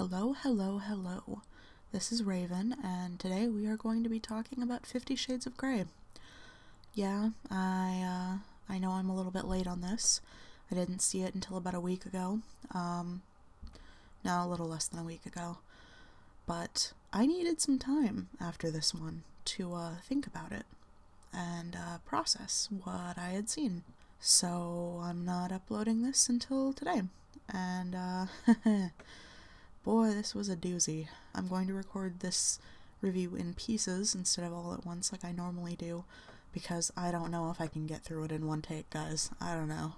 Hello, hello, hello. This is Raven, and today we are going to be talking about 50 Shades of Grey. Yeah, I know I'm a little bit late on this. I didn't see it until about a week ago. No, a little less than a week ago. But I needed some time after this one to think about it and process what I had seen. So I'm not uploading this until today. And boy, this was a doozy. I'm going to record this review in pieces instead of all at once like I normally do, because I don't know if I can get through it in one take, guys. I don't know.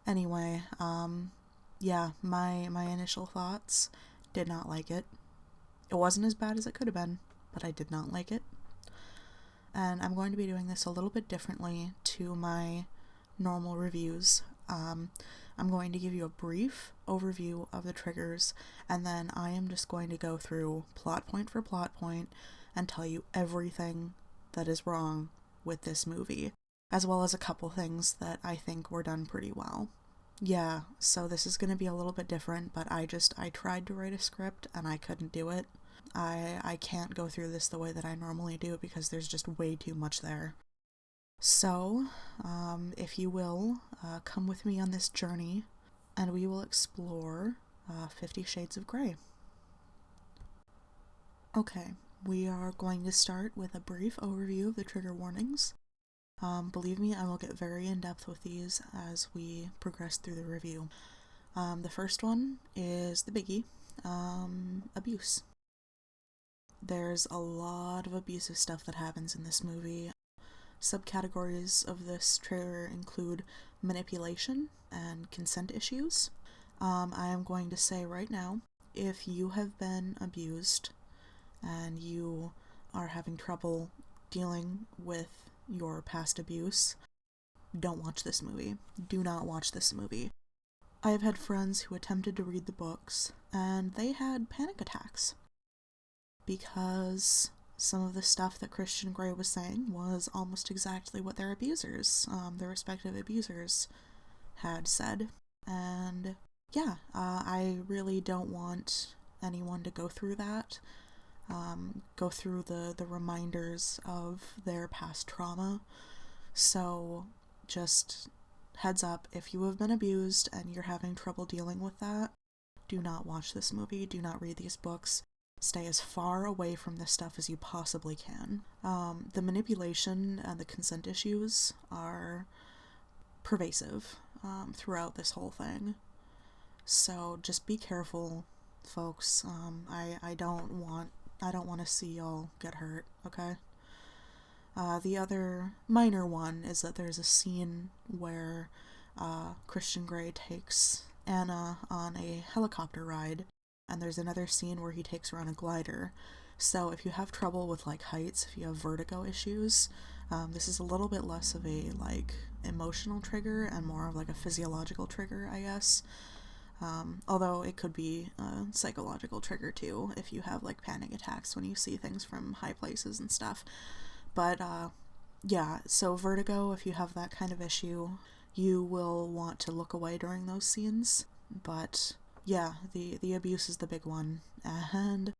Anyway, yeah, my initial thoughts: did not like it. It wasn't as bad as it could have been, but I did not like it. And I'm going to be doing this a little bit differently to my normal reviews. I'm going to give you a brief overview of the triggers, and then I am just going to go through plot point for plot point and tell you everything that is wrong with this movie, as well as a couple things that I think were done pretty well. Yeah, so this is going to be a little bit different, but I tried to write a script and I couldn't do it. I can't go through this the way that I normally do because there's just way too much there. So, if you will, come with me on this journey, and we will explore 50 Shades of Grey. Okay, we are going to start with a brief overview of the trigger warnings. Believe me, I will get very in-depth with these as we progress through the review. The first one is the biggie, abuse. There's a lot of abusive stuff that happens in this movie. Subcategories of this trailer include manipulation and consent issues. I am going to say right now, if you have been abused and you are having trouble dealing with your past abuse, don't watch this movie. Do not watch this movie. I have had friends who attempted to read the books, and they had panic attacks because some of the stuff that Christian Grey was saying was almost exactly what their abusers, their respective abusers, had said. And yeah, I really don't want anyone to go through that, go through the reminders of their past trauma. So just heads up, if you have been abused and you're having trouble dealing with that, do not watch this movie, do not read these books. Stay as far away from this stuff as you possibly can. The manipulation and the consent issues are pervasive throughout this whole thing. So just be careful, folks. I don't want to see y'all get hurt, okay? The other minor one is that there's a scene where Christian Grey takes Anna on a helicopter ride, and there's another scene where he takes her on a glider. So if you have trouble with like heights, if you have vertigo issues, this is a little bit less of a like emotional trigger and more of like a physiological trigger, I guess. Although it could be a psychological trigger too if you have like panic attacks when you see things from high places and stuff. But yeah, so vertigo, if you have that kind of issue, you will want to look away during those scenes. But yeah, the abuse is the big one, and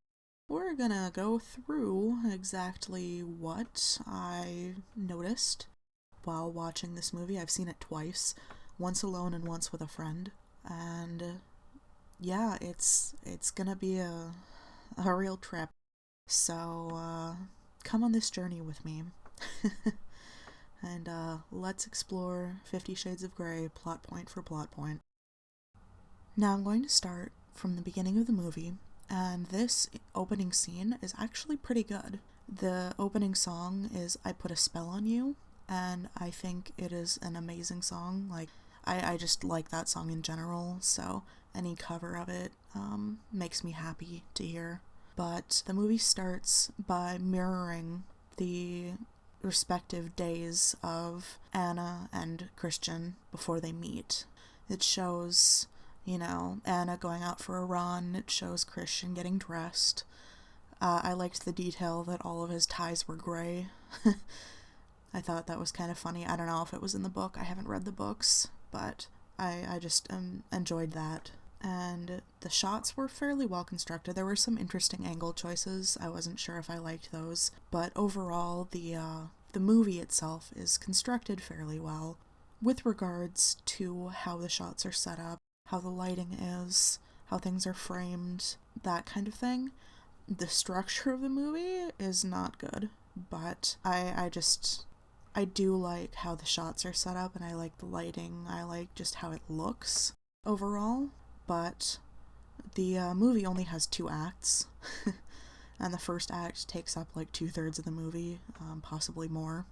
we're gonna go through exactly what I noticed while watching this movie. I've seen it twice, once alone and once with a friend, and yeah, it's gonna be a real trip. So come on this journey with me. And let's explore 50 Shades of Grey plot point for plot point. Now I'm going to start from the beginning of the movie, and this opening scene is actually pretty good. The opening song is I Put a Spell on You, and I think it is an amazing song. Like, I just like that song in general, so any cover of it makes me happy to hear. But the movie starts by mirroring the respective days of Anna and Christian before they meet. It shows, Anna going out for a run. It shows Christian getting dressed. I liked the detail that all of his ties were gray. I thought that was kind of funny. I don't know if it was in the book. I haven't read the books, but I just enjoyed that. and the shots were fairly well constructed. There were some interesting angle choices. I wasn't sure if I liked those, but overall, the movie itself is constructed fairly well with regards to how the shots are set up, how the lighting is, how things are framed, that kind of thing. The structure of the movie is not good, but I do like how the shots are set up, and I like the lighting. I like just how it looks overall, but the movie only has 2 acts, and the first act takes up like 2/3 of the movie, possibly more.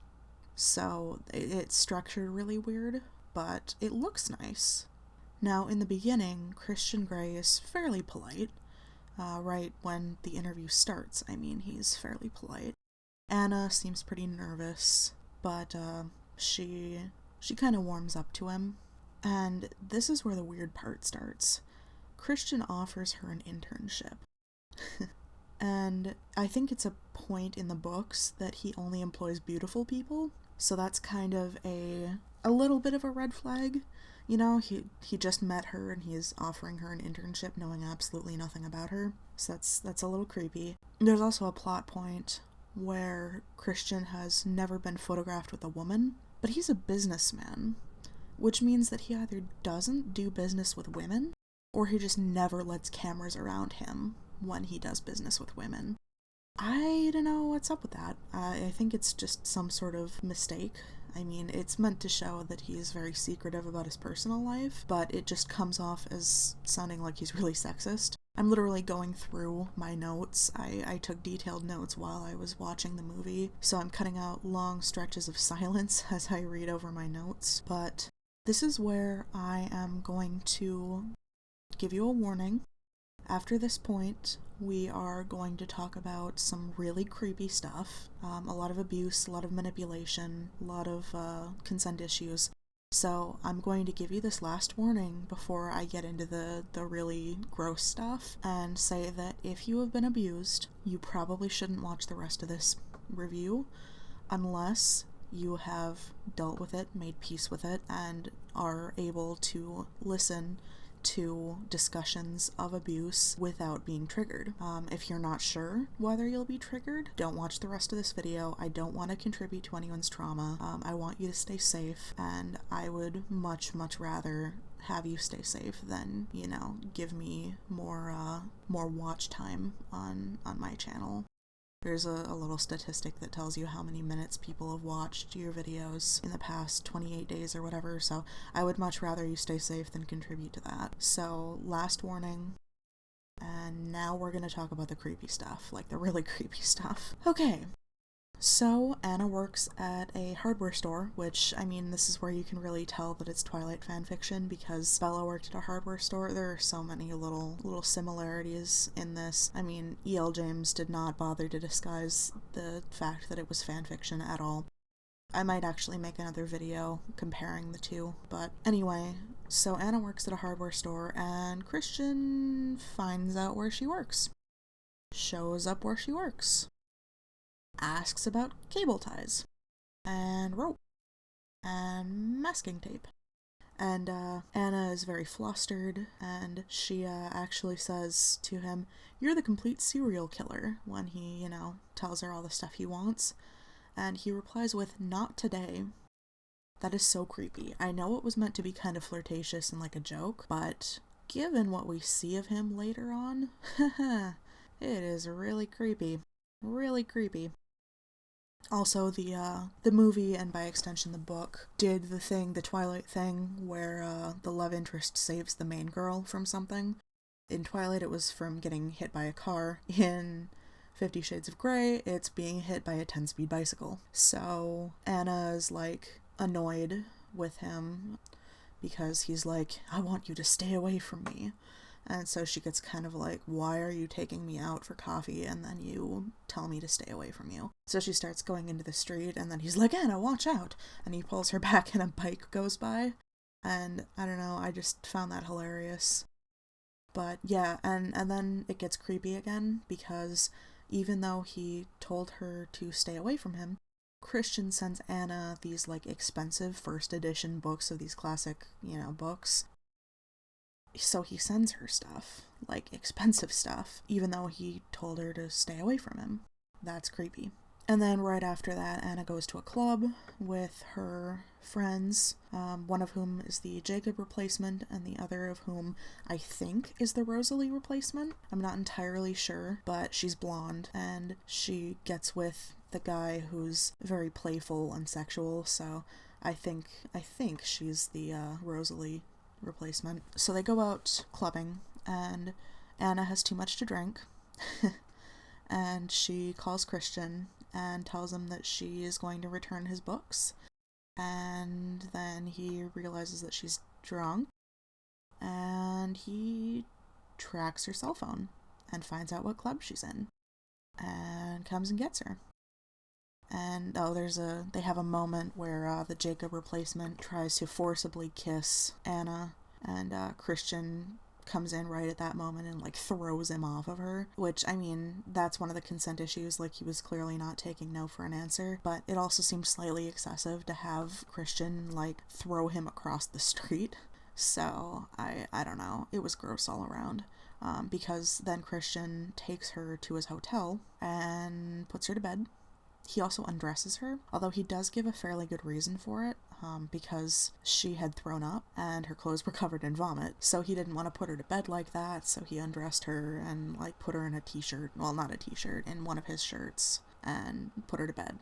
So it's structured really weird, but it looks nice. Now, in the beginning, Christian Grey is fairly polite. Right when the interview starts, I mean, he's fairly polite. Anna seems pretty nervous, but she kind of warms up to him. And this is where the weird part starts. Christian offers her an internship. And I think it's a point in the books that he only employs beautiful people, so that's kind of a little bit of a red flag. You know, he just met her and he is offering her an internship knowing absolutely nothing about her. So that's a little creepy. There's also a plot point where Christian has never been photographed with a woman, but he's a businessman, which means that he either doesn't do business with women or he just never lets cameras around him when he does business with women. I don't know what's up with that. I think it's just some sort of mistake. I mean, it's meant to show that he is very secretive about his personal life, but it just comes off as sounding like he's really sexist. I'm literally going through my notes. I took detailed notes while I was watching the movie, so I'm cutting out long stretches of silence as I read over my notes. But this is where I am going to give you a warning. After this point, we are going to talk about some really creepy stuff. A lot of abuse, a lot of manipulation, a lot of consent issues. So I'm going to give you this last warning before I get into the really gross stuff, and say that if you have been abused, you probably shouldn't watch the rest of this review unless you have dealt with it, made peace with it, and are able to listen to discussions of abuse without being triggered. If you're not sure whether you'll be triggered, don't watch the rest of this video. I don't want to contribute to anyone's trauma. I want you to stay safe, and I would much rather have you stay safe than, you know, give me more watch time on my channel. There's a little statistic that tells you how many minutes people have watched your videos in the past 28 days or whatever, so I would much rather you stay safe than contribute to that. So, last warning, and now we're gonna talk about the creepy stuff, like the really creepy stuff. Okay. So, Anna works at a hardware store, which, I mean, this is where you can really tell that it's Twilight fanfiction, because Bella worked at a hardware store. There are so many little similarities in this. I mean, E.L. James did not bother to disguise the fact that it was fanfiction at all. I might actually make another video comparing the two, but anyway, so Anna works at a hardware store, and Christian finds out where she works. Shows up where she works. Asks about cable ties, and rope, and masking tape. And Anna is very flustered, and she actually says to him, "You're the complete serial killer," when he, you know, tells her all the stuff he wants. And he replies with, "Not today." That is so creepy. I know it was meant to be kind of flirtatious and like a joke, but given what we see of him later on, it is really creepy. Really creepy. Also, the movie, and by extension the book, did the Twilight thing, where the love interest saves the main girl from something. In Twilight, it was from getting hit by a car. In 50 Shades of Grey, it's being hit by a 10-speed bicycle. So Anna's, like, annoyed with him because he's like, "I want you to stay away from me." And so she gets kind of like, "Why are you taking me out for coffee and then you tell me to stay away from you?" So she starts going into the street, and then he's like, "Anna, watch out!" And he pulls her back and a bike goes by. And I don't know, I just found that hilarious. But yeah, and then it gets creepy again, because even though he told her to stay away from him, Christian sends Anna these, like, expensive first edition books of these classic, you know, books. So he sends her stuff, like expensive stuff, even though he told her to stay away from him. That's creepy. And then right after that, Anna goes to a club with her friends, one of whom is the Jacob replacement, and the other of whom I think is the Rosalie replacement. I'm not entirely sure, but she's blonde, and she gets with the guy who's very playful and sexual, so I think she's the Rosalie replacement. So they go out clubbing, and Anna has too much to drink. And she calls Christian and tells him that she is going to return his books. And then he realizes that she's drunk, and he tracks her cell phone and finds out what club she's in and comes and gets her. And they have a moment where the Jacob replacement tries to forcibly kiss Anna, and Christian comes in right at that moment and like throws him off of her, which, I mean, that's one of the consent issues. Like, he was clearly not taking no for an answer, but it also seems slightly excessive to have Christian like throw him across the street. So I don't know, it was gross all around. Because then Christian takes her to his hotel and puts her to bed. He also undresses her, although he does give a fairly good reason for it, because she had thrown up and her clothes were covered in vomit, so he didn't want to put her to bed like that, so he undressed her and like put her in a t-shirt, well, not a t-shirt, in one of his shirts, and put her to bed.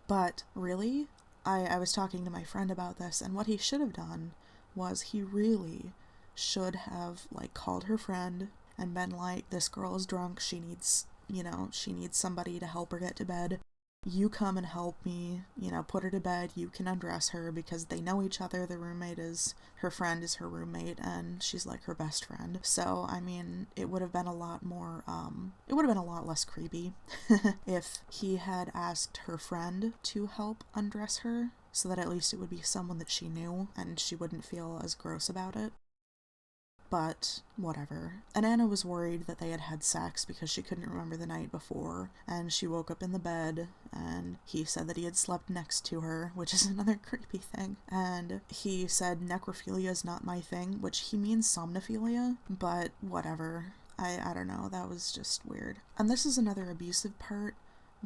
But really, I was talking to my friend about this, and what he should have done was he really should have like called her friend and been like, this girl is drunk, she needs somebody to help her get to bed. You come and help me, put her to bed. You can undress her, because they know each other. Her friend is her roommate, and she's like her best friend. So, I mean, it would have been a lot less creepy if he had asked her friend to help undress her, so that at least it would be someone that she knew and she wouldn't feel as gross about it. But whatever. And Anna was worried that they had had sex because she couldn't remember the night before, and she woke up in the bed, and he said that he had slept next to her, which is another creepy thing. And he said necrophilia is not my thing, which he means somnophilia, but whatever. I don't know, that was just weird. And this is another abusive part,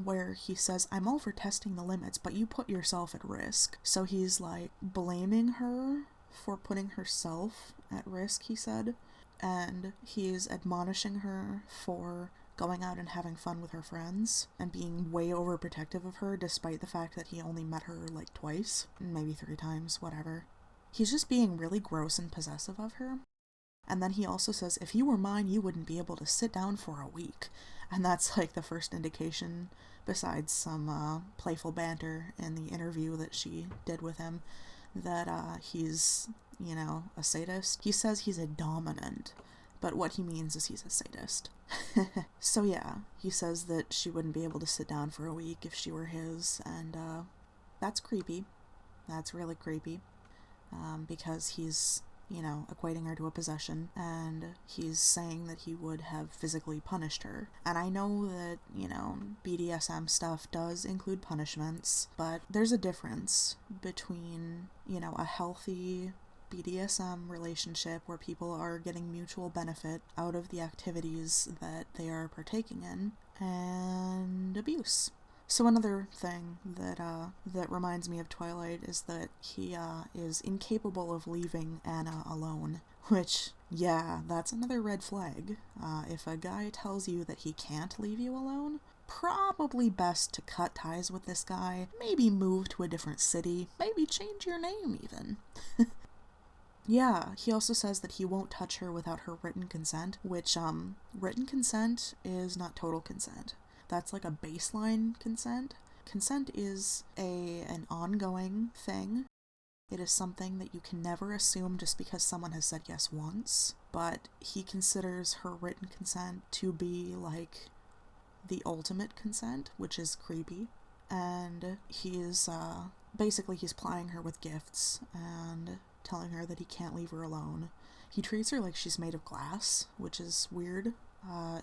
where he says, I'm all for testing the limits, but you put yourself at risk. So he's like blaming her for putting herself at risk, he said, and he's admonishing her for going out and having fun with her friends and being way overprotective of her, despite the fact that he only met her like twice, maybe 3 times, whatever. He's just being really gross and possessive of her. And then he also says, if you were mine, you wouldn't be able to sit down for a week. And that's like the first indication, besides some playful banter in the interview that she did with him, that he's, a sadist. He says he's a dominant, but what he means is he's a sadist. So yeah, he says that she wouldn't be able to sit down for a week if she were his, and that's creepy. That's really creepy, because he's, equating her to a possession, and he's saying that he would have physically punished her. And I know that, BDSM stuff does include punishments, but there's a difference between, a healthy BDSM relationship where people are getting mutual benefit out of the activities that they are partaking in, and abuse. So another thing that reminds me of Twilight is that he is incapable of leaving Anna alone, which, yeah, that's another red flag. If a guy tells you that he can't leave you alone, probably best to cut ties with this guy, maybe move to a different city, maybe change your name even. Yeah, he also says that he won't touch her without her written consent, which, written consent is not total consent. That's like a baseline consent. Consent is an ongoing thing. It is something that you can never assume just because someone has said yes once, but he considers her written consent to be like the ultimate consent, which is creepy. And he's plying her with gifts and telling her that he can't leave her alone. He treats her like she's made of glass, which is weird.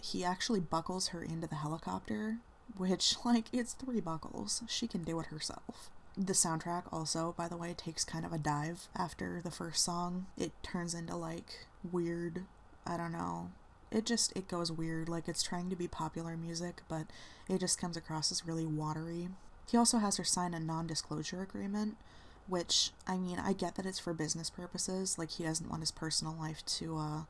He actually buckles her into the helicopter, which, like, it's 3 buckles. She can do it herself. The soundtrack also, by the way, takes kind of a dive after the first song. It turns into like weird, I don't know. It goes weird, like it's trying to be popular music, but it just comes across as really watery. He also has her sign a non-disclosure agreement, which, I mean, I get that it's for business purposes, like he doesn't want his personal life to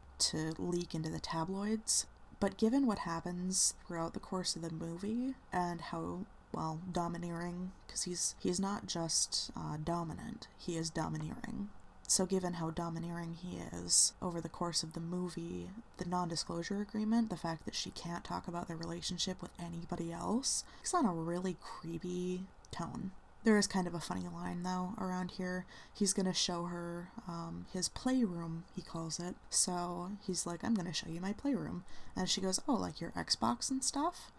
leak into the tabloids. But given what happens throughout the course of the movie and how, well, domineering, because he's not just dominant, he is domineering. So given how domineering he is over the course of the movie, the non-disclosure agreement, the fact that she can't talk about their relationship with anybody else, it's on a really creepy tone. There is kind of a funny line, though, around here. He's going to show her his playroom, he calls it. So he's like, I'm going to show you my playroom. And she goes, oh, like your Xbox and stuff?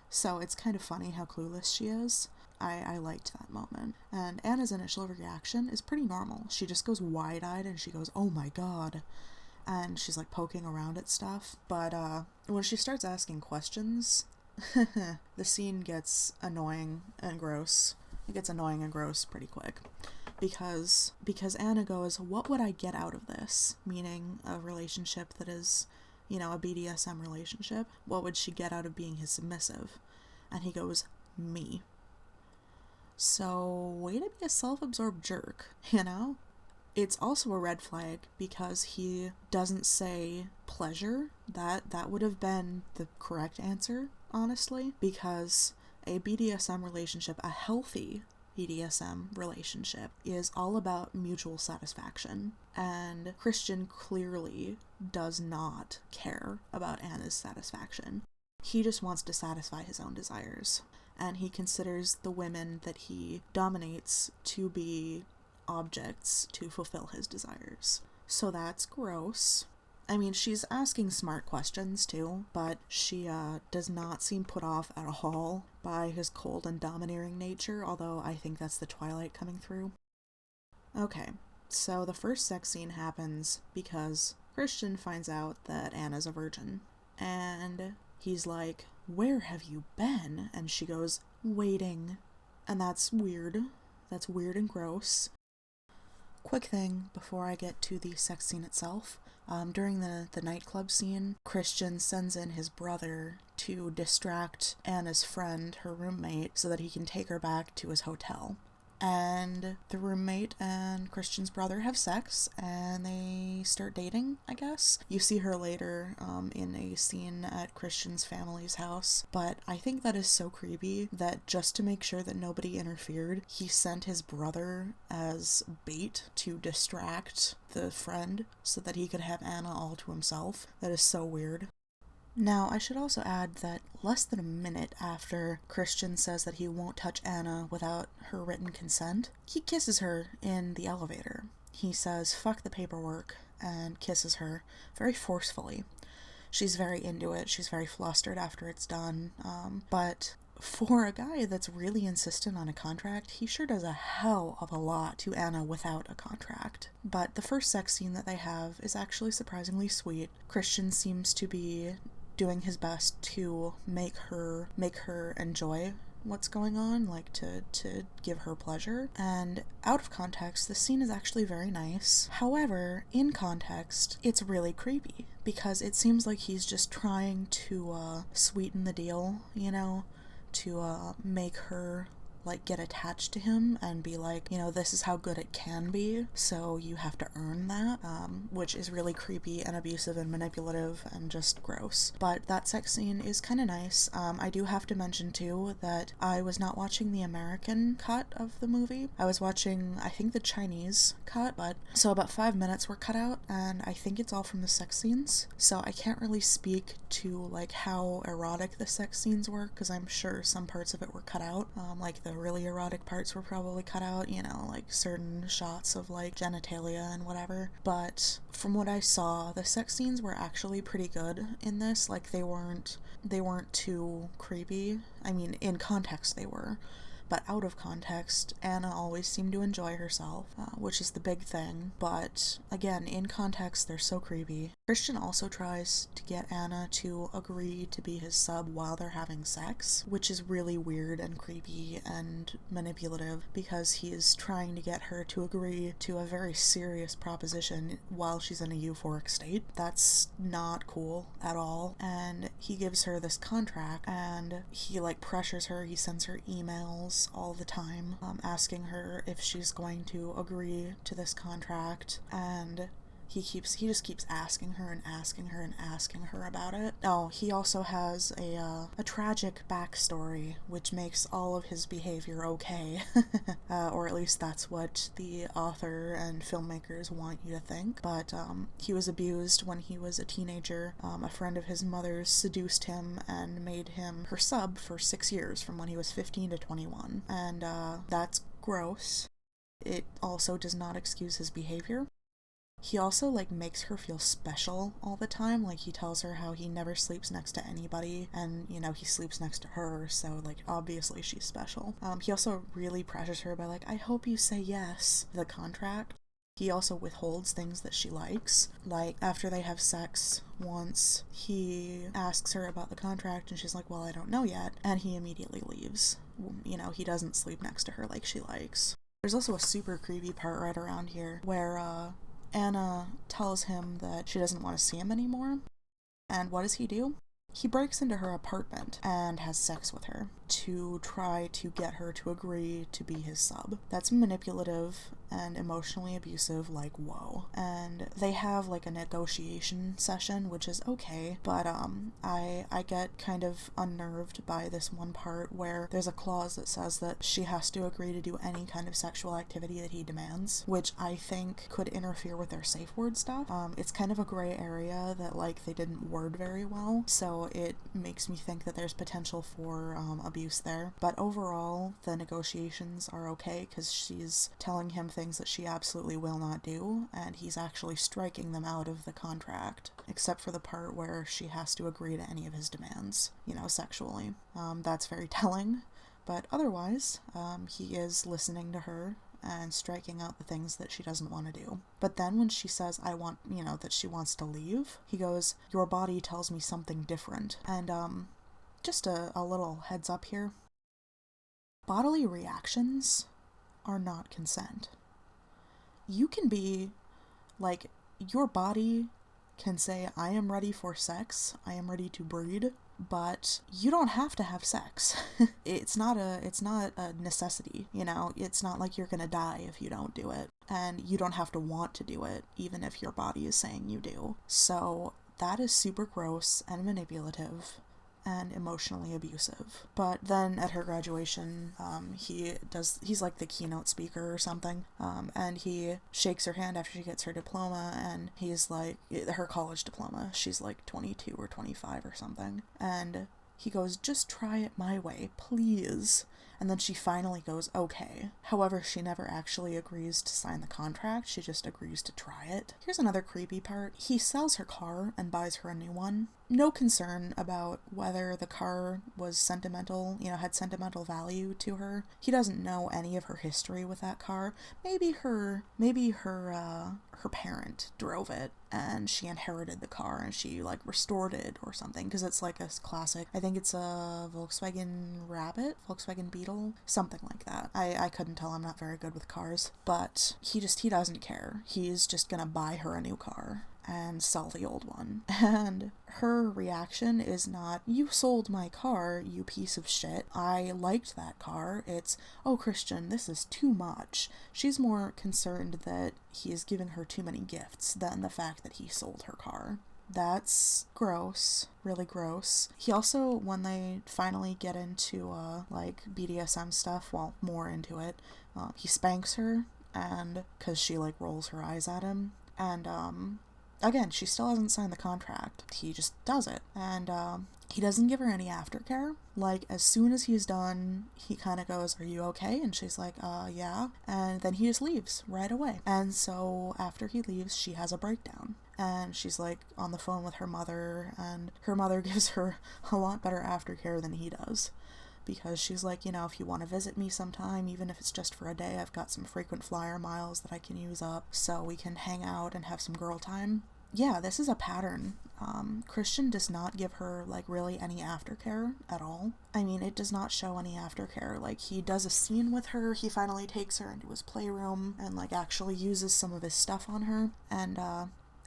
So it's kind of funny how clueless she is. I liked that moment. And Anna's initial reaction is pretty normal. She just goes wide-eyed and she goes, oh my god. And she's like poking around at stuff. But when she starts asking questions, the scene gets annoying and gross. It gets annoying and gross pretty quick. Because Anna goes, what would I get out of this? Meaning a relationship that is, you know, a BDSM relationship. What would she get out of being his submissive? And he goes, me. So, way to be a self-absorbed jerk, you know? It's also a red flag because he doesn't say pleasure. That would have been the correct answer, honestly, because a BDSM relationship, a healthy BDSM relationship, is all about mutual satisfaction. And Christian clearly does not care about Anna's satisfaction. He just wants to satisfy his own desires. And he considers the women that he dominates to be objects to fulfill his desires. So that's gross. I mean, she's asking smart questions too, but she does not seem put off at all by his cold and domineering nature, although I think that's the Twilight coming through. Okay, so the first sex scene happens because Christian finds out that Anna's a virgin. And he's like, where have you been? And she goes, waiting. And that's weird. That's weird and gross. Quick thing before I get to the sex scene itself. During the nightclub scene, Christian sends in his brother to distract Anna's friend, her roommate, so that he can take her back to his hotel. And the roommate and Christian's brother have sex, and they start dating, I guess. You see her later in a scene at Christian's family's house, but I think that is so creepy that just to make sure that nobody interfered, he sent his brother as bait to distract the friend so that he could have Anna all to himself. That is so weird. Now, I should also add that less than a minute after Christian says that he won't touch Anna without her written consent, he kisses her in the elevator. He says, fuck the paperwork, and kisses her very forcefully. She's very into it, she's very flustered after it's done, but for a guy that's really insistent on a contract, he sure does a hell of a lot to Anna without a contract. But the first sex scene that they have is actually surprisingly sweet. Christian seems to be doing his best to make her enjoy what's going on, like to give her pleasure. And out of context, the scene is actually very nice. However, in context, it's really creepy because it seems like he's just trying to sweeten the deal, you know, to make her like get attached to him and be like, you know, this is how good it can be, so you have to earn that, which is really creepy and abusive and manipulative and just gross. But that sex scene is kind of nice. I do have to mention too that I was not watching the American cut of the movie. I was watching, I think, the Chinese cut, but so about 5 minutes were cut out, and I think it's all from the sex scenes, so I can't really speak to like how erotic the sex scenes were, because I'm sure some parts of it were cut out, like the really erotic parts were probably cut out, you know, like certain shots of like genitalia and whatever. But from what I saw, the sex scenes were actually pretty good in this. Like they weren't too creepy. I mean, in context they were, but out of context, Anna always seemed to enjoy herself, which is the big thing. But again, in context, they're so creepy. Christian also tries to get Anna to agree to be his sub while they're having sex, which is really weird and creepy and manipulative, because he is trying to get her to agree to a very serious proposition while she's in a euphoric state. That's not cool at all. And he gives her this contract, and he like pressures her. He sends her emails all the time, asking her if she's going to agree to this contract, and he just keeps asking her and asking her and asking her about it. Oh, he also has a tragic backstory, which makes all of his behavior okay. Or at least that's what the author and filmmakers want you to think. But he was abused when he was a teenager. A friend of his mother's seduced him and made him her sub for 6 years, from when he was 15 to 21. And that's gross. It also does not excuse his behavior. He also, like, makes her feel special all the time. Like, he tells her how he never sleeps next to anybody, and, you know, he sleeps next to her, so, like, obviously she's special. He also really pressures her by, like, I hope you say yes to the contract. He also withholds things that she likes. Like, after they have sex once, he asks her about the contract, and she's like, well, I don't know yet, and he immediately leaves. You know, he doesn't sleep next to her like she likes. There's also a super creepy part right around here where, Anna tells him that she doesn't want to see him anymore. And what does he do? He breaks into her apartment and has sex with her to try to get her to agree to be his sub. That's manipulative and emotionally abusive, like, whoa. And they have, like, a negotiation session, which is okay, but I get kind of unnerved by this one part where there's a clause that says that she has to agree to do any kind of sexual activity that he demands, which I think could interfere with their safe word stuff. It's kind of a gray area that, like, they didn't word very well, so it makes me think that there's potential for abuse there. But overall, the negotiations are okay, because she's telling him things that she absolutely will not do, and he's actually striking them out of the contract, except for the part where she has to agree to any of his demands, you know, sexually. That's very telling, but otherwise, he is listening to her and striking out the things that she doesn't want to do. But then when she says, I want, you know, that she wants to leave, he goes, your body tells me something different. And, just a little heads up here. Bodily reactions are not consent. You can be, like, your body can say, I am ready for sex, I am ready to breed, but you don't have to have sex. It's not a necessity, you know? It's not like you're gonna die if you don't do it, and you don't have to want to do it, even if your body is saying you do. So that is super gross and manipulative and emotionally abusive. But then at her graduation, he's like the keynote speaker or something, and he shakes her hand after she gets her diploma, and he's like, her college diploma, she's like 22 or 25 or something, and he goes, just try it my way, please. And then she finally goes, okay. However, she never actually agrees to sign the contract, she just agrees to try it. Here's another creepy part. He sells her car and buys her a new one. No concern about whether the car was sentimental, you know, had sentimental value to her. He doesn't know any of her history with that car. Maybe her parent drove it and she inherited the car and she, like, restored it or something, because it's like a classic. I think it's a Volkswagen Beetle, something like that. I couldn't tell, I'm not very good with cars, but he doesn't care. He's just gonna buy her a new car and sell the old one. And her reaction is not, you sold my car, you piece of shit. I liked that car. It's, oh, Christian, this is too much. She's more concerned that he is giving her too many gifts than the fact that he sold her car. That's gross, really gross. He also, when they finally get into, like, BDSM stuff, well, more into it, he spanks her, and, 'cause she, like, rolls her eyes at him, and, again, she still hasn't signed the contract. He just does it. And he doesn't give her any aftercare. Like, as soon as he's done, he kind of goes, are you okay? And she's like, yeah. And then he just leaves right away. And so after he leaves, she has a breakdown. And she's, like, on the phone with her mother, and her mother gives her a lot better aftercare than he does. because she's like, you know, if you want to visit me sometime, even if it's just for a day, I've got some frequent flyer miles that I can use up so we can hang out and have some girl time. Yeah, this is a pattern. Christian does not give her, like, really any aftercare at all. I mean, it does not show any aftercare. Like, he does a scene with her, he finally takes her into his playroom and, like, actually uses some of his stuff on her, and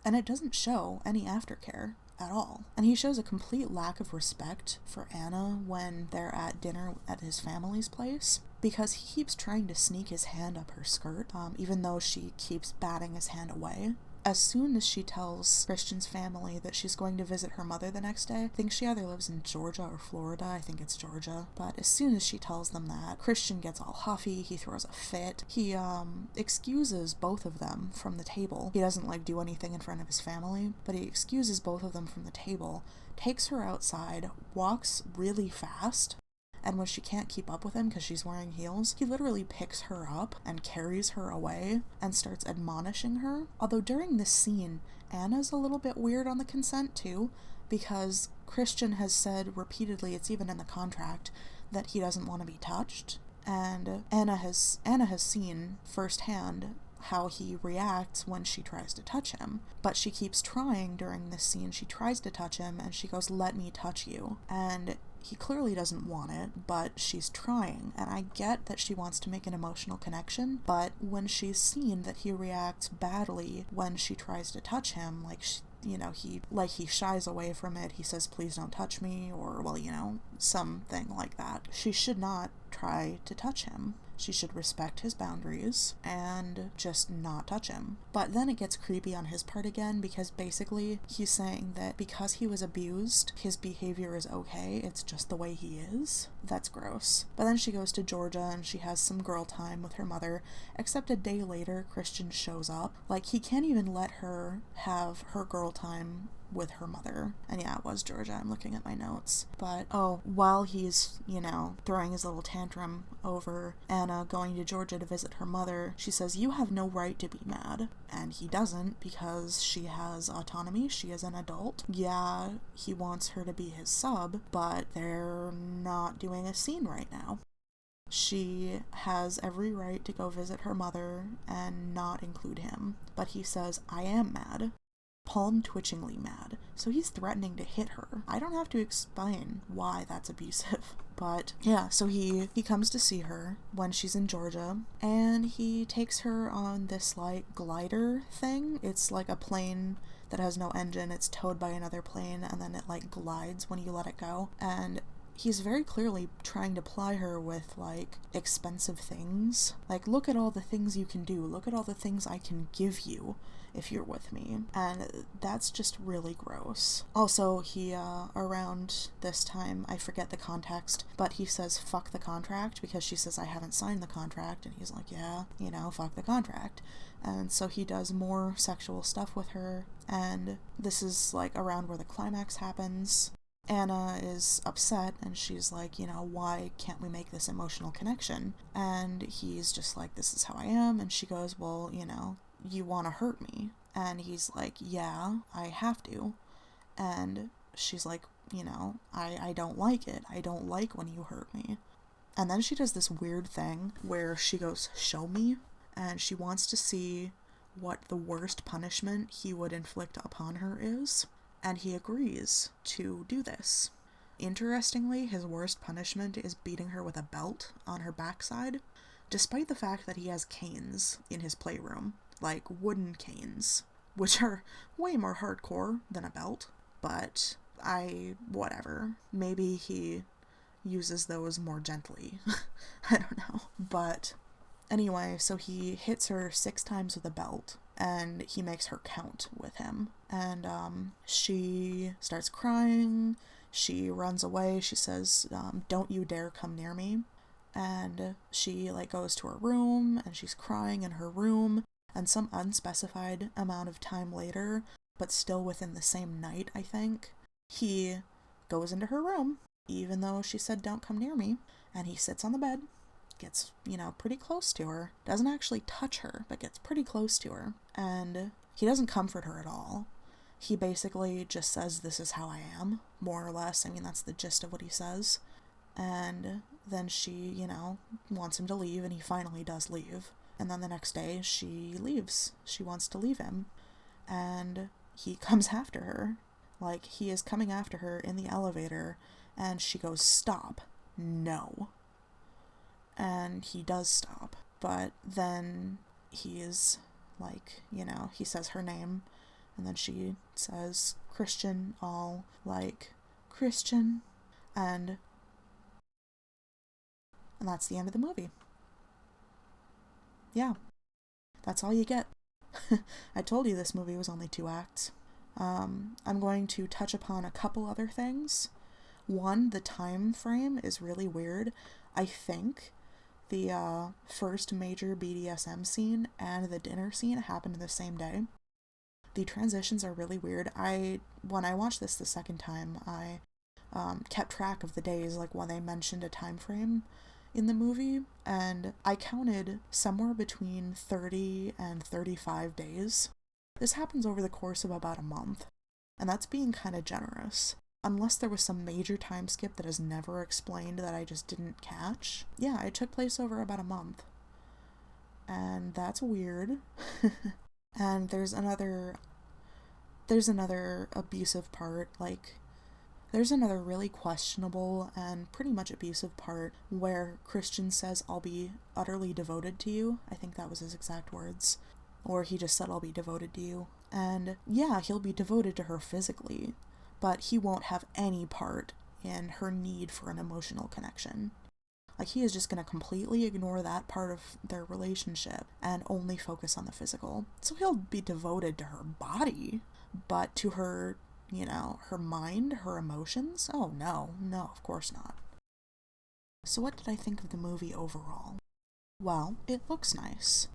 it doesn't show any aftercare at all. And he shows a complete lack of respect for Anna when they're at dinner at his family's place, because he keeps trying to sneak his hand up her skirt, even though she keeps batting his hand away. As soon as she tells Christian's family that she's going to visit her mother the next day, I think she either lives in Georgia or Florida, I think it's Georgia, but as soon as she tells them that, Christian gets all huffy, he throws a fit, he excuses both of them from the table. He doesn't, like, do anything in front of his family, but he excuses both of them from the table, takes her outside, walks really fast, and when she can't keep up with him because she's wearing heels, he literally picks her up and carries her away and starts admonishing her. Although during this scene, Anna's a little bit weird on the consent too, because Christian has said repeatedly, it's even in the contract, that he doesn't want to be touched. And Anna has seen firsthand how he reacts when she tries to touch him. But she keeps trying during this scene. She tries to touch him and she goes, "Let me touch you." And he clearly doesn't want it, but she's trying, and I get that she wants to make an emotional connection, but when she's seen that he reacts badly when she tries to touch him, like, he shies away from it, he says, "Please don't touch me," or, well, you know, something like that. She should not try to touch him. She should respect his boundaries and just not touch him. But then it gets creepy on his part again, because basically he's saying that because he was abused, his behavior is okay, it's just the way he is. That's gross. But then she goes to Georgia and she has some girl time with her mother, except a day later Christian shows up. Like, he can't even let her have her girl time with her mother. And yeah, it was Georgia, I'm looking at my notes. But, while he's, you know, throwing his little tantrum over Anna going to Georgia to visit her mother, she says, "You have no right to be mad." And he doesn't, because she has autonomy, she is an adult. Yeah, he wants her to be his sub, but they're not doing a scene right now. She has every right to go visit her mother and not include him, but he says, "I am mad." Palm twitchingly mad, so he's threatening to hit her. I don't have to explain why that's abusive, but yeah, so he comes to see her when she's in Georgia, and he takes her on this, like, glider thing. It's like a plane that has no engine, it's towed by another plane, and then it, like, glides when you let it go, and he's very clearly trying to ply her with, like, expensive things. Like, look at all the things you can do, look at all the things I can give you if you're with me. And that's just really gross. Also, he, around this time, I forget the context, but he says, "Fuck the contract," because she says, "I haven't signed the contract," and he's like, "Yeah, you know, fuck the contract." And so he does more sexual stuff with her, and this is, like, around where the climax happens. Anna is upset, and she's like, you know, "Why can't we make this emotional connection?" And he's just like, "This is how I am," and she goes, "Well, you know, you want to hurt me." And he's like, "Yeah, I have to." And she's like, "You know, I don't like it. I don't like when you hurt me." And then she does this weird thing where she goes, "Show me," and she wants to see what the worst punishment he would inflict upon her is. And he agrees to do this. Interestingly, his worst punishment is beating her with a belt on her backside, despite the fact that he has canes in his playroom, like wooden canes, which are way more hardcore than a belt, but whatever. Maybe he uses those more gently. I don't know. But anyway, so he hits her 6 times with a belt, and he makes her count with him. And she starts crying, she runs away, she says, "Don't you dare come near me." And she, like, goes to her room, and she's crying in her room, and some unspecified amount of time later, but still within the same night, I think, he goes into her room, even though she said, "Don't come near me," and he sits on the bed, gets, you know, pretty close to her, doesn't actually touch her, but gets pretty close to her, and he doesn't comfort her at all. He basically just says, "This is how I am," more or less. I mean, that's the gist of what he says. And then she, wants him to leave, and he finally does leave. And then the next day, she leaves. She wants to leave him. And he comes after her. Like, he is coming after her in the elevator, and she goes, "Stop. No." And he does stop. But then he is, like, he says her name, and then she says, "Christian," all like, "Christian." And that's the end of the movie. Yeah. That's all you get. I told you this movie was only 2 acts. I'm going to touch upon a couple other things. One, the time frame is really weird. I think the first major BDSM scene and the dinner scene happened the same day. The transitions are really weird. When I watched this the second time, I kept track of the days, like when they mentioned a time frame in the movie, and I counted somewhere between 30 and 35 days. This happens over the course of about a month, and that's being kind of generous. Unless there was some major time skip that is never explained that I just didn't catch. Yeah, it took place over about a month. And that's weird. And there's another abusive part, like, there's another really questionable and pretty much abusive part where Christian says, "I'll be utterly devoted to you." I think that was his exact words. Or he just said, "I'll be devoted to you." And yeah, he'll be devoted to her physically, but he won't have any part in her need for an emotional connection. Like, he is just going to completely ignore that part of their relationship and only focus on the physical. So he'll be devoted to her body, but to her, her mind, her emotions? Oh, no, of course not. So what did I think of the movie overall? Well, it looks nice.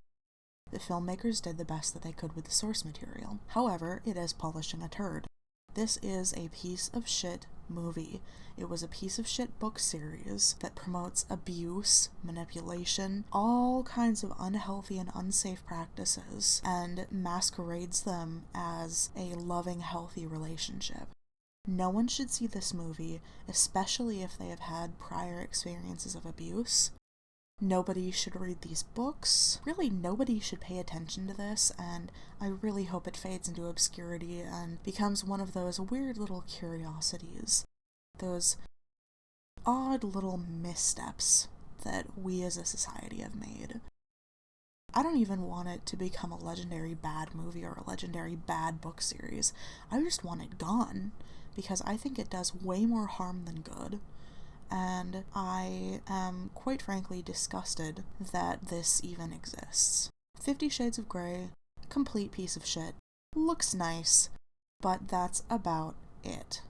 The filmmakers did the best that they could with the source material. However, it is polishing a turd. This is a piece of shit movie. It was a piece of shit book series that promotes abuse, manipulation, all kinds of unhealthy and unsafe practices, and masquerades them as a loving, healthy relationship. No one should see this movie, especially if they have had prior experiences of abuse. Nobody should read these books. Really, nobody should pay attention to this, and I really hope it fades into obscurity and becomes one of those weird little curiosities. Those odd little missteps that we as a society have made. I don't even want it to become a legendary bad movie or a legendary bad book series. I just want it gone, because I think it does way more harm than good. And I am quite frankly disgusted that this even exists. 50 Shades of Grey, complete piece of shit. Looks nice, but that's about it.